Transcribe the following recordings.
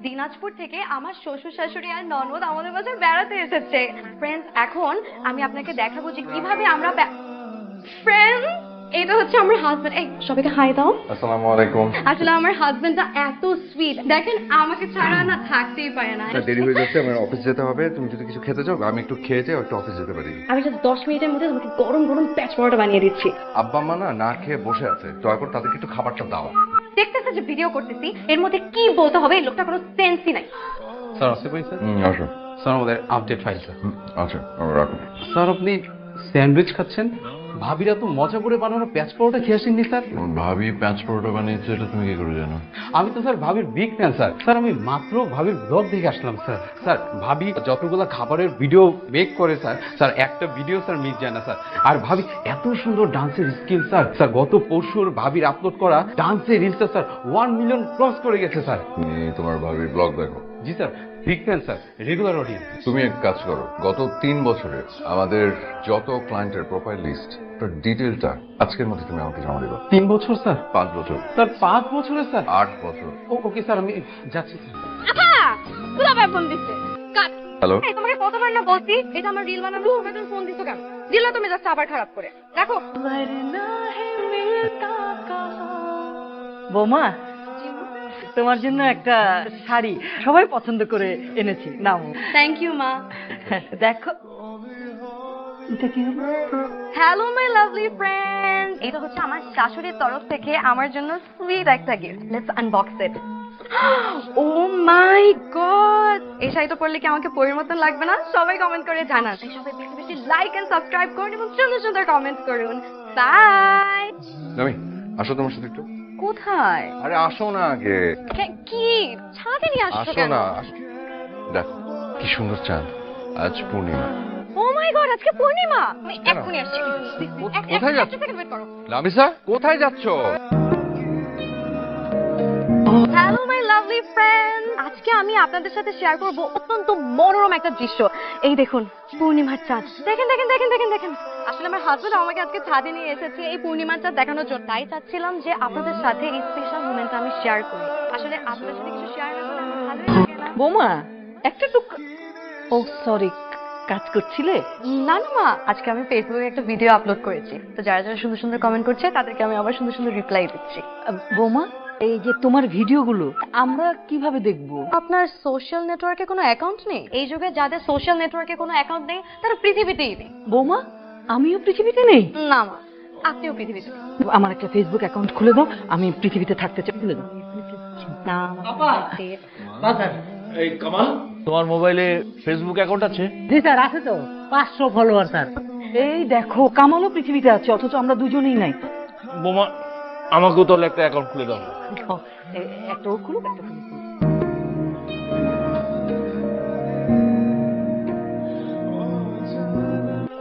দিনাজপুর থেকে আমার শ্বশুর শাশুড়ি আর ননদ আমাদের বাসায় বেড়াতে এসেছে। ফ্রেন্ডস, এখন আমি আপনাকে দেখাবো যে কিভাবে আমরা ফ্রেন্ডস, এটা হচ্ছে আমার হাজবেন্ড। এই সবাইকে হাই দাও। আসসালামু আলাইকুম। আসলে আমার হাজবেন্ডটা এত সুইট, দেখেন আমাকে ছাড়া না থাকতেই পারে না। দেরি হয়ে যাচ্ছে, আমার অফিস যেতে হবে। তুমি যদি কিছু খেতে চাও আমি একটু খেয়ে যাই, একটু অফিস যেতে পারি। আমি just 10 মিনিটের মধ্যে তোমাকে গরম গরম প্যাচ পরোটা বানিয়ে দিচ্ছি। আব্বা আম্মা না খেয়ে বসে আছে, দয়া করে তাদেরকে একটু খাবারটা দাও। দেখতেছে যে ভিডিও করতেছি, এর মধ্যে কি বলতে হবে এই লোকটা কোনো সেন্সই নাই। স্যার আসতে পারি স্যার? আসো। স্যার আমাদের আপডেট ফাইল স্যার। আচ্ছা, রাখো। স্যার আপনি স্যান্ডউইচ খাচ্ছেন, ভাবিরা তো মজা করে বানানো প্যাঁচ পরোটা খেয়ে আসেননি স্যার। ভাবি প্যাঁচ পরোটা বানিয়েছে, এটা তুমি কি করে জানো? আমি তো স্যার ভাবির বিগ ফ্যান স্যার। স্যার আমি মাত্র ভাবির ব্লগ দেখে আসলাম স্যার। স্যার ভাবি যতগুলো খাবারের ভিডিও মেক করে স্যার, স্যার একটা ভিডিও স্যার মিস যায় না স্যার। আর ভাবি এত সুন্দর ডান্সের স্কিল স্যার। স্যার গত পরশুর ভাবির আপলোড করা ডান্সের রিলসটা স্যার 1 মিলিয়ন ক্রস করে গেছে স্যার। তুমি তোমার ভাবির ব্লগ দেখো। জি sir, big fan sir, regular audience. তুমি এক কাজ করো, গত 3 বছরে আমাদের যত ক্লায়েন্টের প্রোফাইল লিস্ট ডিটেলটা আজকের মধ্যে তুমি আমাকে জমা দিবা। 3 বছর স্যার? 5 বছর। স্যার 5 বছরের স্যার? 8 বছর। ওকে স্যার, আমি যাচ্ছি স্যার। দুলাভাই ফোন দিচ্ছে, কাট। হ্যালো। এই তোমাকে কতবার না বলছি এটা আমার রিল বানাবো, তুমি তো ফোন দিছো কেন? দিলা তুমি জাস্ট আবার খারাপ করে রাখো। বৌমা, তোমার জন্য একটা শাড়ি সবাই পছন্দ করে এনেছি, নাও। থ্যাংক ইউ মা। দেখো এটা কি হবে? হ্যালো মাই লাভলি ফ্রেন্ড, এটা হচ্ছে আমার শাশুড়ির তরফ থেকে আমার জন্য সুইট একটা gift. Let's unbox it. Oh my God, এই শাড়িটা পরলে কি আমাকে পরীর মতন লাগবে না? সবাই কমেন্ট করে জানান। সবাই বেশি বেশি লাইক এন্ড সাবস্ক্রাইব করুন এবং সুন্দর সুন্দর কমেন্ট করুন। বাই। নামি, আসো তোমার সাথে একটু। কোথায়? আরে আসো না আগে। কি ছাদে নিয়ে আসছো আসো কেন? না, দেখো কি সুন্দর চাঁদ, আজ পূর্ণিমা। ও মাই গড, আজকে পূর্ণিমা। আমি কেন? এক্ষুনি আসছি। কোথায় যাচ্ছ? একটা সেকেন্ড ওয়েট করো। লামিসা, কোথায় যাচ্ছ? হ্যালো মাই লাভলি ফ্রেন্ড, আজকে আমি আপনাদের সাথে শেয়ার করব অত্যন্ত মনোরম একটা দৃশ্য। এই দেখুন পূর্ণিমার চাঁদ, দেখেন দেখেন দেখেন দেখেন দেখেন। আসলে আমার হাজবেন্ড আমাকে আজকে ছাদে নিয়ে এসেছে এই পূর্ণিমার চাঁদ দেখানোর জন্য। তাই চাচ্ছিলাম যে আপনাদের সাথে এই স্পেশাল মোমেন্টটা আমি শেয়ার করি। আসলে আপনাদের সাথে কিছু শেয়ার না করলে আমার ভালোই লাগে না। বৌমা, একটা টুক। ও সরি, কাজ করছিলে? না না মা, আজকে আমি ফেসবুকে একটা ভিডিও আপলোড করেছি, তো যারা যারা সুন্দর সুন্দর কমেন্ট করছে তাদেরকে আমি আবার সুন্দর সুন্দর রিপ্লাই দিচ্ছি। বৌমা, এই যে তোমার ভিডিওগুলো আমরা কিভাবে দেখবো? আপনার সোশ্যাল নেটওয়ার্কে কোনো অ্যাকাউন্ট নেই? এই যুগে যাদের সোশ্যাল নেটওয়ার্কে কোনো অ্যাকাউন্ট নেই তারা পৃথিবীতেই নেই। বৌমা, আমিও পৃথিবীতে নেই। না মা, আপনিও পৃথিবীতে নেই। আমার একটা ফেসবুক অ্যাকাউন্ট খুলে দাও, আমি পৃথিবীতে থাকতে চাই। খুলে দাও। এই কামাল, তোমার মোবাইলে ফেসবুক অ্যাকাউন্ট আছে? জি স্যার, আছে তো, 500 ফলোয়ার স্যার। এই দেখো, কামালও পৃথিবীতে আছে, অথচ আমরা দুজনেই নাই। বোমা, আমাকেও তাহলে একটা অ্যাকাউন্ট খুলে দাও। একটা ও খুলুক, একটা খুলুক।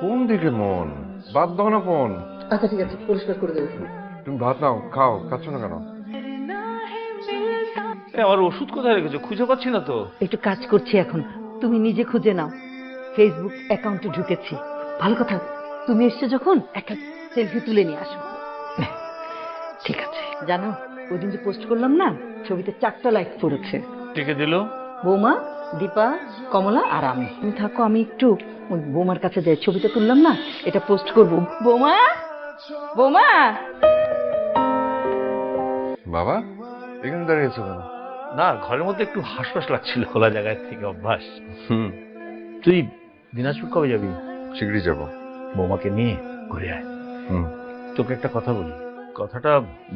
কোন দিকে মন? ভাত দাও না ফোন। আচ্ছা ঠিক আছে, পরিষ্কার করে দেবো। তুমি ভাত নাও, খাও। খাচ্ছ না কেন? আমার ওষুধ কোথায় রেখেছো? খুঁজে পাচ্ছি না তো। একটু কাজ করছি এখন, তুমি নিজে খুঁজে নাও। ফেসবুক অ্যাকাউন্টে ঢুকেছি। ভালো কথা, তুমি এসছো যখন একটা সেলফি তুলে নিয়ে আসো। ঠিক আছে। জানো, ওই দিন যে পোস্ট করলাম না, ছবিতে 4টা লাইক পড়েছে। টিকে দিল? বৌমা, দীপা, কমলা আর আমি। তুমি থাকো, আমি একটু ওই বৌমার কাছে যাই। ছবিটা তুললাম না, এটা পোস্ট করব। বৌমা, বৌমা। বাবা, এখানে দাঁড়িয়েছো কেন? না, ঘরের মধ্যে একটু হাসপাস লাগছিল, খোলা জায়গায় থেকে অভ্যাস। হুম, তুই দিনাজপুর কবে যাবি? শীঘ্রই যাবো। বৌমাকে নিয়ে ঘুরে আয়। হুম। তোকে একটা কথা বলি, কথাটা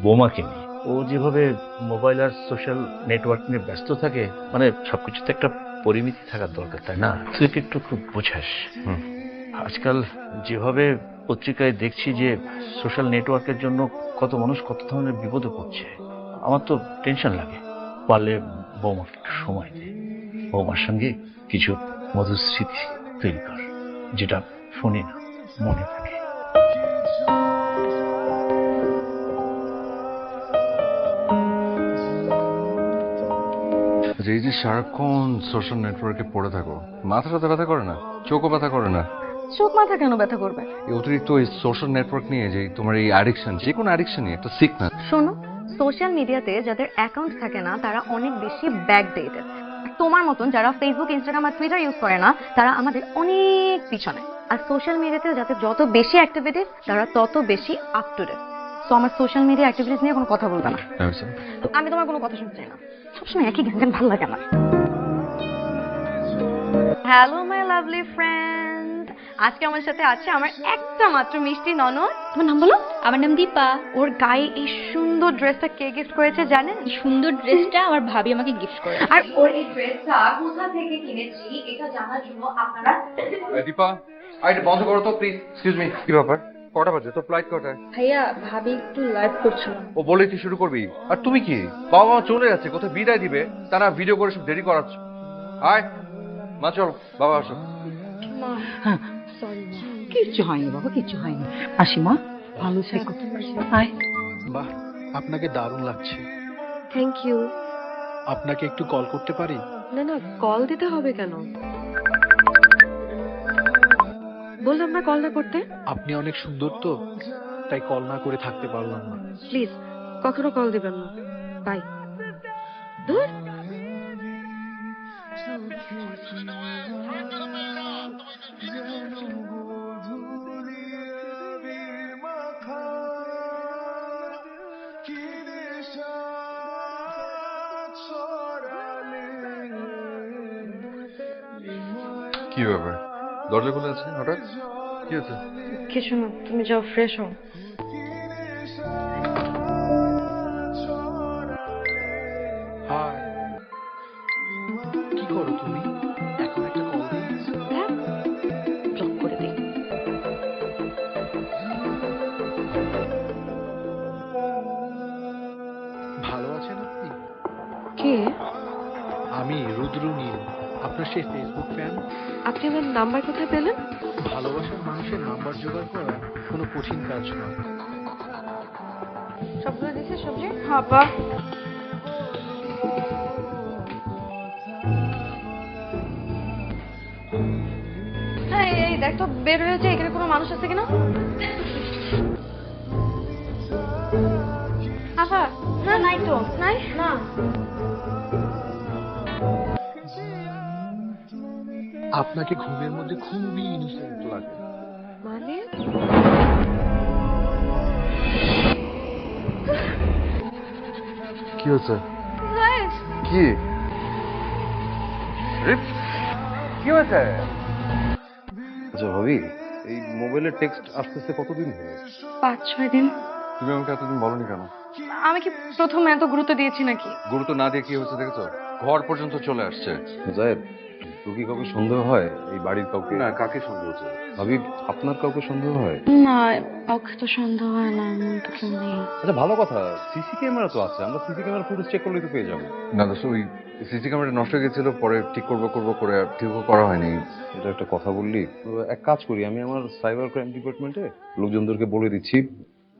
বৌমাকে নিয়ে। ও যেভাবে মোবাইল আর সোশ্যাল নেটওয়ার্ক নিয়ে ব্যস্ত থাকে, মানে সবকিছুতে একটা পরিমিতি থাকার দরকার, তাই না? তুই একটু খুব বোঝাস। হুম। আজকাল যেভাবে পত্রিকায় দেখছি যে সোশ্যাল নেটওয়ার্কের জন্য কত মানুষ কত ধরনের বিপদে পড়ছে, আমার তো টেনশন লাগে। পারলে বৌমাকে একটু সময় দে, বৌমার সঙ্গে কিছু মধুর স্মৃতি তৈরি কর, যেটা ফোনে না, মনে থাকে। এই যে সারাক্ষণ সোশ্যাল নেটওয়ার্কে পড়ে থাকো, মাথা টাথা ব্যথা করে না? চোখও ব্যথা করে না? চোখ মাথা কেন ব্যথা করবে? এই অতিরিক্ত এই সোশ্যাল নেটওয়ার্ক নিয়ে যে তোমার এই অ্যাডিকশন, যে কোনো অ্যাডিকশনই একটা সিকনেস। শোনো, সোশ্যাল মিডিয়াতে যাদের অ্যাকাউন্ট থাকে না তারা অনেক বেশি ব্যাকডেটেড। তোমার মতন যারা ফেসবুক, ইনস্টাগ্রাম আর টুইটার ইউজ করে না তারা আমাদের অনেক পিছনে। আর সোশ্যাল মিডিয়াতে যাদের যত বেশি অ্যাক্টিভিটি তারা তত বেশি আপ টু ডেট। সো আমার সোশ্যাল মিডিয়া অ্যাক্টিভিটিস নিয়ে কোনো কথা বলবে না। আমি তোমার কোনো কথা শুনতে চাই না, সবসময় একই গান গান ভালো লাগে আমার। হ্যালো মাই লাভলি ফ্রেন্ড, আজকে আমার সাথে আছে আমার একটা মাত্র মিষ্টি ননদ। তোমার নাম বলো? আমার নাম দীপা। ওর গায়ে এই সুন্দর ড্রেসটা কে গিফট করেছে জানেন? এই সুন্দর ড্রেসটা আমার ভাবি আমাকে গিফট করে। আর ওর এই ড্রেসটা কোথা থেকে কিনেছি এটা জানার জন্য আপনারা দীপা, আইটা বন্ধ করো তো প্লিজ। এক্সকিউজ মি, কি ব্যাপার? কটা বাজে? তো ফ্লাইট কটায়? ভাইয়া ভাবি একটু লাইভ করছিল। ও বলেই তুই শুরু করবি, আর তুমি কি? বাবা মা চলে যাচ্ছে, কোথায় বিদায় দিবে, তারা ভিডিও করে সব দেরি করাচ্ছ। আয় মা, চল বাবা আসো। কিচ্ছু হয়নি বাবা, কিচ্ছু হয়নি। আসি মা, ভালো থেকো। আয়। বাহ, আপনাকে দারুণ লাগছে। Thank you. আপনাকে একটু কল করতে পারি? না না, কল দিতে হবে কেন? বললাম না কল না করতে। আপনি অনেক সুন্দর তো, তাই কল না করে থাকতে পারলাম না। প্লিজ কখনো কল দিবেন না। বাই। দূর। কি ব্যাপার, দরজা খুলে আছে হঠাৎ? কি হচ্ছে? কিছু না, তুমি যাও ফ্রেশ হও। হাই, কি করো তুমি? এখন একটা কল দিই। ব্লক করে দিই। ভালো আছেন আপনি? কে? আমি রুদ্র নীল, আপনার সেই ফেসবুক ফ্যান। আপনি আমার নাম্বার কোথায় পেলেন? ভালোবাসার মানুষের নাম্বার জোগাড় করা কোনো কঠিন কাজ নয়। সবগুলো দিছে সবজি? বাবা। হ্যাঁ, এই দেখ তো বের হয়েছে, এখানে কোনো মানুষ আছে কিনা? আফা, না নাই তো, নাই না। আপনাকে ঘুমের মধ্যে খুবই ইনোসেন্ট লাগে। মানে কি হচ্ছে? কি কি হয়েছে? আচ্ছা ভাবি, এই মোবাইলের টেক্সট আসতেছে কতদিন ধরে? 5-6 দিন। তুমি আমাকে এতদিন বলনি কেন? আমি কি প্রথমে এত গুরুত্ব দিয়েছি নাকি? গুরুত্ব না দিয়ে কি হচ্ছে দেখেছো? ঘর পর্যন্ত চলে আসছে। জায়েদ, তো কি কাউকে সন্দেহ হয় এই বাড়ির কাউকে? না, কাকে সন্দেহ হচ্ছে? ভাবি, আপনার কাউকে সন্দেহ হয়? না, ওকে তো সন্দেহ হয় না, এমন তো কেউ নেই। আচ্ছা ভালো কথা, সিসি ক্যামেরা তো আছে, আমরা সিসি ক্যামেরা ফুটেজ চেক করলেই তো পেয়ে যাবো। না দোস্ত, ওই সিসি ক্যামেরা নষ্ট হয়ে গেছিল, পরে ঠিক করবো করে আর ঠিকও করা হয়নি। এটা একটা কথা বললি। তো এক কাজ করি, আমি আমার সাইবার ক্রাইম ডিপার্টমেন্টে লোকজনদেরকে বলে দিচ্ছি।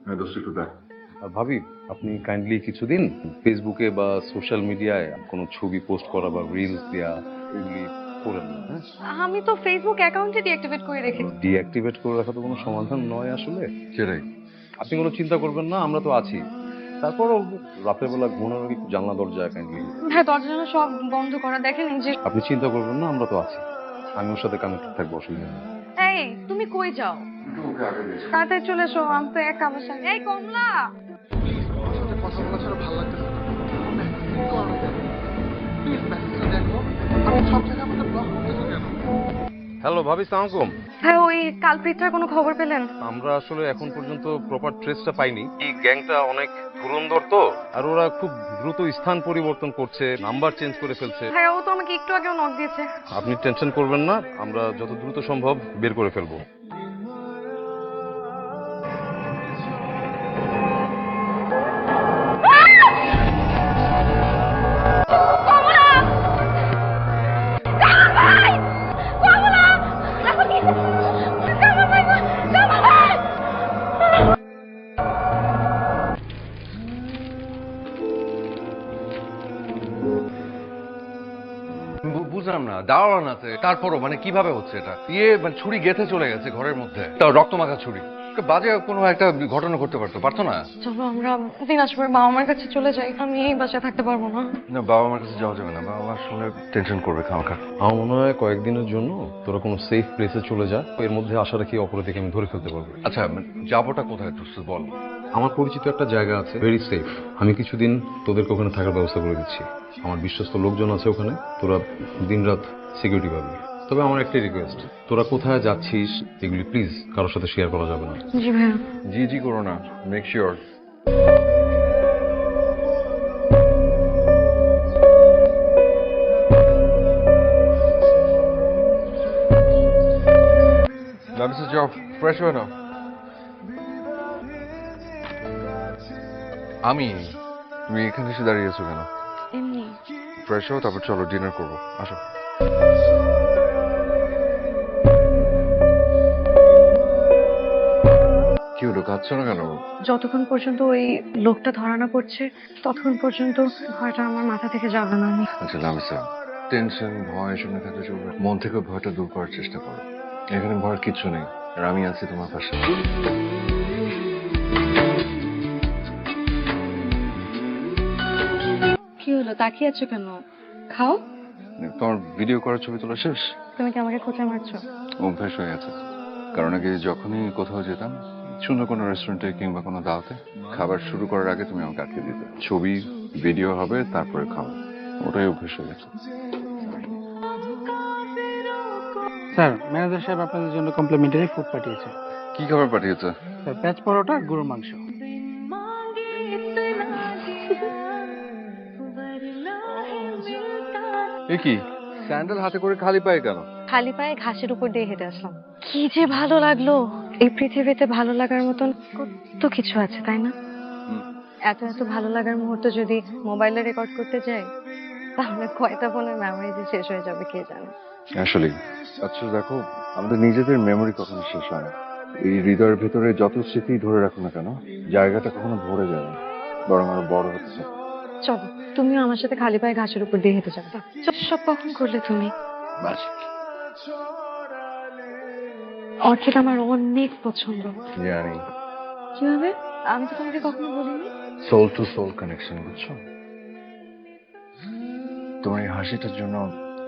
হ্যাঁ দোস্ত, একটু দেখ। আর ভাবি, আপনি কাইন্ডলি কিছুদিন ফেসবুকে বা সোশ্যাল মিডিয়ায় কোনো ছবি পোস্ট করা বা রিলস দেওয়া এগুলি করেন না। হ্যাঁ, আমি তো ফেসবুক অ্যাকাউন্টে ডিঅ্যাক্টিভেট করে রেখেছি। ডিঅ্যাক্টিভেট করে রাখা তো কোনো সমাধান নয় আসলে। সেটাই, আপনি কোনো চিন্তা করবেন না, আমরা তো আছি। তারপরও রাতের বেলা ঘুমানোর আগে একটু জানলা দরজা কাইন্ডলি। হ্যাঁ, দরজা জানালা সব বন্ধ করা, দেখেন এই যে। আপনি চিন্তা করবেন না, আমরা তো আছি। আমি ওর সাথে কানেক্টেড থাকবো, অসুবিধা নেই। এই তুমি কই যাও? তাড়াতাড়ি চলে এসো, আমি তো একা বসে। এই কমলা, আমার সাথে কথা বলা ছাড়া ভালো লাগতেছে না। প্লিজ মেসেজটা দেখো। আমি সব জায়গায় আমাকে ব্লক করতেছো কেন? হ্যালো ভাবি, সালাম আলাইকুম। হ্যাঁ ওই কালপ্রিটটার কোনো খবর পেলেন? আমরা আসলে এখন পর্যন্ত প্রপার ট্রেসটা পাইনি। এই গ্যাংটা অনেক ধুরন্ধর তো, আর ওরা খুব দ্রুত স্থান পরিবর্তন করছে, নাম্বার চেঞ্জ করে ফেলছে। হ্যাঁ, ও তো আমাকে একটু আগেও নক দিয়েছে। আপনি টেনশন করবেন না, আমরা যত দ্রুত সম্ভব বের করে ফেলবো। বুঝলাম না, দাওয়ান আছে, তারপরও মানে কিভাবে হচ্ছে এটা? মানে ছুরি গেঁথে চলে গেছে ঘরের মধ্যে, তাও রক্তমাখা ছুরি। বাজে কোনো একটা ঘটনা ঘটতে পারতো না? চলো আমরা দিনাজপুর বাবা মার কাছে চলে যাই, আমি এই বাসায় থাকতে পারবো না। না, বাবা মার কাছে যাওয়া যাবে না, বাবা মা শুনে টেনশন করবে খামাখা। আমার মনে হয় কয়েকদিনের জন্য তোরা কোনো সেফ প্লেসে চলে যা, এর মধ্যে আশা রাখি অপরাধীকে আমি ধরে ফেলতে পারবো। আচ্ছা, যাবোটা কোথায় দোস্ত বল? আমার পরিচিত একটা জায়গা আছে, ভেরি সেফ। আমি কিছুদিন তোদেরকে ওখানে থাকার ব্যবস্থা করে দিচ্ছি। আমার বিশ্বস্ত লোকজন আছে ওখানে, তোরা দিনরাত সিকিউরিটি পাবি। তবে আমার একটা রিকোয়েস্ট, তোরা কোথায় যাচ্ছিস এগুলি প্লিজ কারোর সাথে শেয়ার করা যাবে না। জি ভাইয়া। জি করো না, মেক শিওর। যাও, ফ্রেশ হয়ে নাও। তুমি এখানে এসে দাঁড়িয়ে আছো কেন? এমনি। ফ্রেশ হও, তারপর চলো ডিনার করবো, আসো। কি হলো, কাঁদছো না কেন? যতক্ষণ পর্যন্ত ওই লোকটা ধরা না পড়ছে ততক্ষণ পর্যন্ত ভয়টা আমার মাথা থেকে যাবে না। আমি আচ্ছা লামিসা, টেনশন ভয় এসব না থাকলে চলবে। মন থেকে ভয়টা দূর করার চেষ্টা করো। এখানে ভয়ের কিচ্ছু নেই, আর আমি আছি তোমার পাশে। কি হলো, তাকিয়ে আছো কেন? খাও। তোমার ভিডিও করার ছবি তোলা শেষ? তুমি কি আমাকে খোঁচা মারছো? অভ্যাস হয়ে গেছে। কারণ আগে যখনই কোথাও যেতাম, সুন্দর কোনো রেস্টুরেন্টে কিংবা কোনো দাওয়াতে, খাবার শুরু করার আগে তুমি আমাকে আটকে দিতে। ছবি ভিডিও হবে, তারপরে খাওয়া। ওটাই অভ্যাস হয়ে গেছে। স্যার, ম্যানেজার সাহেব আপনাদের জন্য কমপ্লিমেন্টারি ফুড পাঠিয়েছে। কি খাবার পাঠিয়েছে? স্যার, পেঁয়াজ পরোটা, গরুর মাংস। এ কি, স্যান্ডেল হাতে করে খালি পায়ে কেন? খালি পায়ে ঘাসের উপর দিয়ে হেঁটে আসলাম। কি যে ভালো লাগলো। এই পৃথিবীতে ভালো লাগার মতন কত কিছু আছে, তাই না? এত এত ভালো লাগার মুহূর্ত যদি মোবাইলে রেকর্ড করতে যাই, তাহলে কয়টা ফোনের মেমোরি যে শেষ হয়ে যাবে কে জানে। আসলে আচ্ছা দেখো, আমাদের নিজেদের মেমোরি কখনো শেষ হয় না। এই হৃদয়ের ভেতরে যত স্মৃতি ধরে রাখো না কেন, জায়গাটা কখনো ভরে যাবে না, বরং আরো বড় হচ্ছে। চলো, তুমিও আমার সাথে খালি পায়ে ঘাসের উপর দিয়ে হেঁটে যাবে। সব কখন করলে তুমি? অর্কিড আমার অনেক পছন্দ। জানি। কিভাবে? আমি তো তোমাকে কখনো বলিনি। সোল টু সোল কানেকশন, বুঝছো? তোমার এই হাসিটার জন্য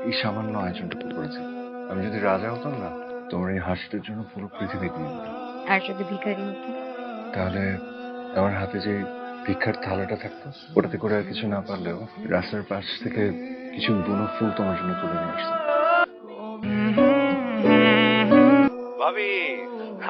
এই সামান্য আয়োজনটা করেছি। আমি যদি রাজা হতাম না, তোমার এই হাসিটার জন্য পুরো পৃথিবী দিয়ে দিতাম। আর যদি ভিখারি হতো? তাহলে আমার হাতে যে ভিক্ষার থালাটা থাকতো, ওটাতে করে আর কিছু না পারলেও রাস্তার পাশ থেকে কিছু বুনো ফুল তোমার জন্য তুলে নিয়ে আসতাম। ভাবি,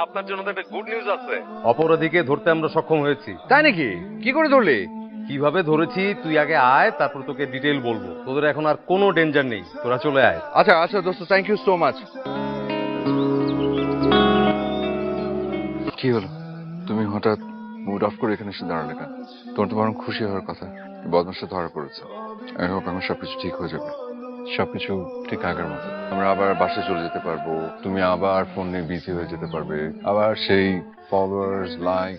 আপনার জন্য তো একটা গুড নিউজ আছে। অপরাধীকে ধরতে আমরা সক্ষম হয়েছি। তাই নাকি? কি করে ধরলি? কিভাবে ধরেছি তুই আগে আয়, তারপর তোকে ডিটেইল বলবো। তোদের এখন আর কোনো ডেঞ্জার নেই, তোরা চলে আয়। আচ্ছা দোস্ত, থ্যাংক ইউ সো মাচ। কি হলো, তুমি হঠাৎ মুড অফ করে এখানে এসে দাঁড়ালে কেন? তোমার তো বরং খুশি হওয়ার কথা, বদমাসটা ধরা পড়েছে। আই হোপ আমার সবকিছু ঠিক হয়ে যাবে, সবকিছু ঠিক আগের মতো। আমরা আবার বাসায় চলে যেতে পারবো, তুমি আবার ফোন নিয়ে বিজি হয়ে যেতে পারবে, আবার সেই ফলোয়ার্স, লাইক,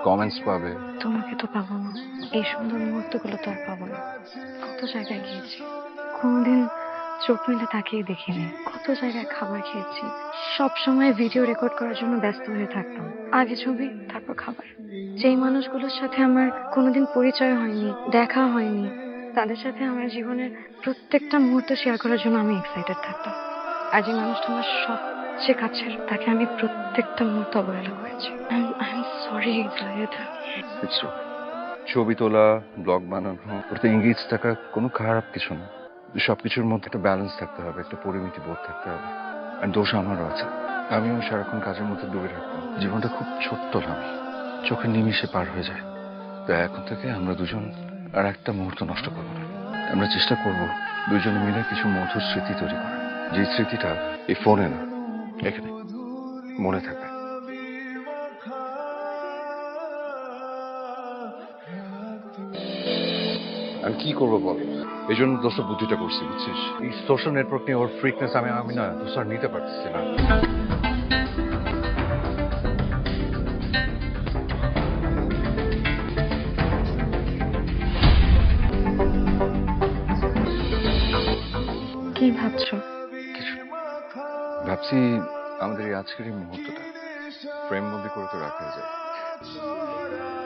কমেন্টস পাবে। তোমাকে তো পাবো না, এই সুন্দর মুহূর্তগুলো তো আর পাবো না। কত জায়গায় গিয়েছি, কোনোদিন চোখ মেলে তাকিয়ে দেখিনি। কত জায়গায় খাবার খেয়েছি, সব সময় ভিডিও রেকর্ড করার জন্য ব্যস্ত হয়ে থাকতাম। আগে ছবি, তারপর খাবার। যেই মানুষগুলোর সাথে আমার কোনোদিন পরিচয় হয়নি, দেখা হয়নি, তাদের সাথে আমার জীবনের প্রত্যেকটা মুহূর্ত শেয়ার করার জন্য আমি এক্সাইটেড থাকতাম। আর যে মানুষটা আমার সবচেয়ে কাছের, তাকে আমি প্রত্যেকটা মুহূর্ত অবহেলা করেছি। আই এম সরি জায়েদ। ছবি তোলা, ব্লগ বানানো, ওটাতে ইংরেজ থাকা কোনো খারাপ কিছু না। সবকিছুর মধ্যে একটা ব্যালেন্স থাকতে হবে, একটা পরিমিতি বোধ থাকতে হবে। আর দোষ আমারও আছে, আমিও সারাক্ষণ কাজের মধ্যে ডুবে থাকতাম। জীবনটা খুব ছোট্ট, আমি চোখের নিমিষে পার হয়ে যায়। তাই এখন থেকে আমরা দুজন আর একটা মুহূর্ত নষ্ট করবো না। আমরা চেষ্টা করব দুজনে মিলে কিছু মধুর স্মৃতি তৈরি করার, যে স্মৃতিটা এই ফোনে না, এখানে মনে থাকবে। আমি কি করবো বল, এই জন্য দোস্ত বুদ্ধিটা করছি, বুঝছিস? এই সোশ্যাল নেটওয়ার্ক নিয়ে ওর ফ্রিকনেস আমি না দোস্ত আর নিতে পারতেছি না। কি ভাবছো? কিছু না। ভাবছি আমাদের এই আজকের এই মুহূর্তটা, ফ্রেম বন্দি করে তো রাখা যায়।